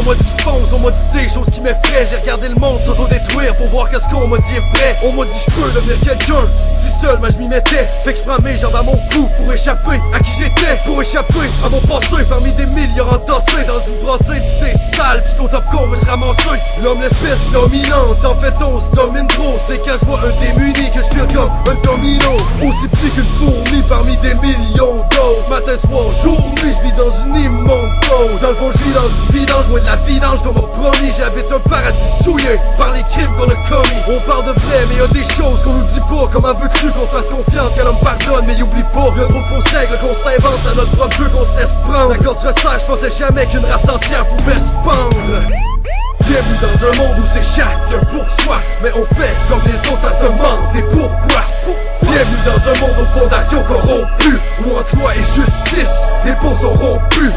m'a dit fonce, on m'a dit des choses qui m'effraient. J'ai regardé le monde s'auto-détruire pour voir que ce qu'on m'a dit est vrai. On m'a dit j'peux devenir quelqu'un, si seul mais je m'y mettais. Fait que j'prends mes jambes à mon cou pour échapper à qui j'étais, pour échapper à mon passé. Parmi des millions entassés dans une brassée d'idées sales, pis c'est au top qu'on veut se ramasser. L'homme l'espèce dominante, en fait on se domine trop. C'est quand je vois un démuni que je file comme un domino. Aussi petit qu'une fourmi parmi des millions d'autres. Matin, soir, journée, je vis dans une immonde faute. Dans le fond je vis dans une vidange, loin de la vidange qu'on m'a promis. J'habite un paradis souillé par les crimes qu'on a commis. On parle de vrai mais y'a des choses qu'on nous dit pas. Comment veux-tu qu'on se fasse confiance, qu'un homme pardonne mais il oublie pas. Y'a trop de fausses règles qu'on s'invente à notre propre jeu qu'on se laisse prendre. D'accord tu resserres, je pensais jamais qu'une race entière pouvait se pendre. Bienvenue dans un monde où c'est chacun pour soi, mais on fait comme les autres, ça se demande et pourquoi. Bienvenue dans un monde aux fondations corrompues, où entre loi et justice, les ponts sont rompus.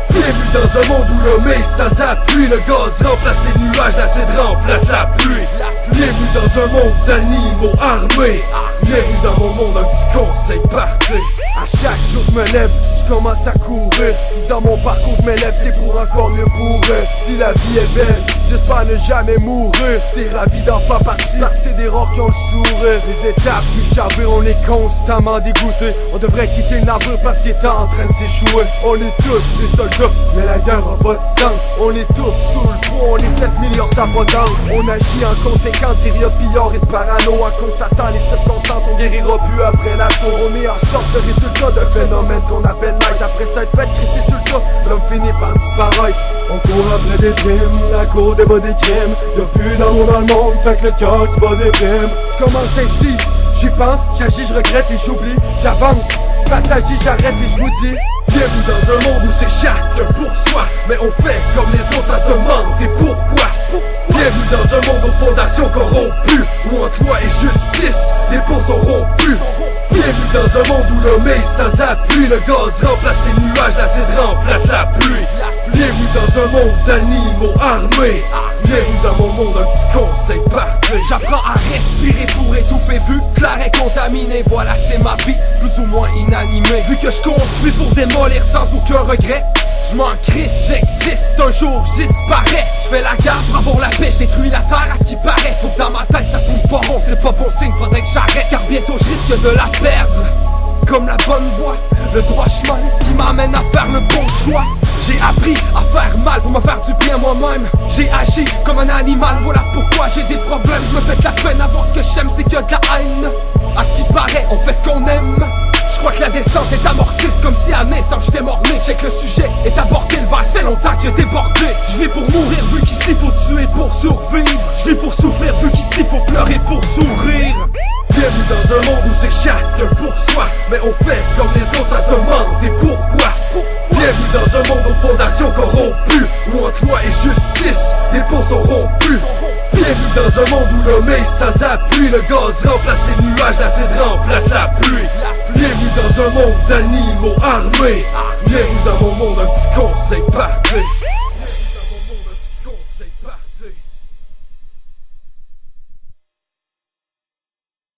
Bienvenue dans un monde où l'homme est sans appui, le gaz remplace les nuages, l'acide remplace la pluie. Bienvenue dans un monde d'animaux armés. Bienvenue dans mon monde, un petit conseil partez. À chaque jour je me lève, je commence à courir. Si dans mon parcours je m'élève, c'est pour encore mieux pourrir. Si la vie est belle, j'espère ne jamais mourir. Si t'es ravi d'en faire partie, parce que t'es des rares qui ont le sourire. Les étapes du charpeur, on est constamment dégoûtés. On devrait quitter le navire parce qu'il est en train de s'échouer. On est tous des soldats, mais la guerre a pas de sens. On est tous sous le poids, on est 7 millions sans potence. On agit en conséquence, guérilla de pillard et de parano. En constatant les circonstances, on guérira plus après l'assaut. On est en sorte de résultat d'un phénomène qu'on appelle night. Après ça être fait crisser sur le tas, l'homme finit par disparaître. On court après des primes, la cour des bas des crimes. Y'a plus d'amour dans le monde, fait que le cœur qui bat des primes. Commence ainsi, j'y pense, j'agis, je regrette et j'oublie. J'avance, j'passagie, j'arrête et je vous dis. Bienvenue dans un monde où c'est chacun pour soi, mais on fait comme les autres, ça se demande et pourquoi. Bienvenue dans un monde aux fondations corrompues, où entre loi et justice, les ponts sont rompus. Bienvenue dans un monde où l'homme est sans appui, le gaz remplace les nuages, l'acide remplace la pluie. Bienvenue dans un monde d'animaux armés. Bienvenue dans mon monde, un petit conseil partez. J'apprends à respirer pour étouffer, vu clair et contaminé. Voilà c'est ma vie, plus ou moins inanimée. Vu que je construis pour démolir sans aucun regret, je m'en crisse, j'existe, un jour je disparais. Je fais la guerre pour avoir la paix, je détruis la terre à ce qui paraît. Faut que dans ma tête ça tourne pas rond, c'est pas bon signe, faudrait que j'arrête. Car bientôt je risque de la perdre, comme la bonne voie, le droit chemin, ce qui m'amène à faire le bon choix. J'ai appris à faire mal pour me faire du bien moi-même. J'ai agi comme un animal, voilà pourquoi j'ai des problèmes. Je me fais de la peine à voir ce que j'aime, c'est que de la haine. À ce qui paraît, on fait ce qu'on aime. Je crois que la descente est amorcée, c'est comme si à naissance j'étais mort-né. J'ai que le sujet est abordé, le vase fait longtemps que j'ai débordé. Je vis pour mourir, vu qu'ici faut tuer pour survivre. Je vis pour souffrir, vu qu'ici faut pleurer pour sourire. Bienvenue dans un monde où c'est chacun pour soi, mais on fait comme les autres, ça se demande et pourquoi. Bienvenue dans un monde aux fondations corrompues, où entre loi et justice, les ponts sont rompus. Bienvenue dans un monde où l'homme est sans appui, le gaz remplace les nuages, l'acide remplace la pluie. Bienvenue dans un monde d'animaux armés. Bienvenue dans mon monde, un petit conseil partez.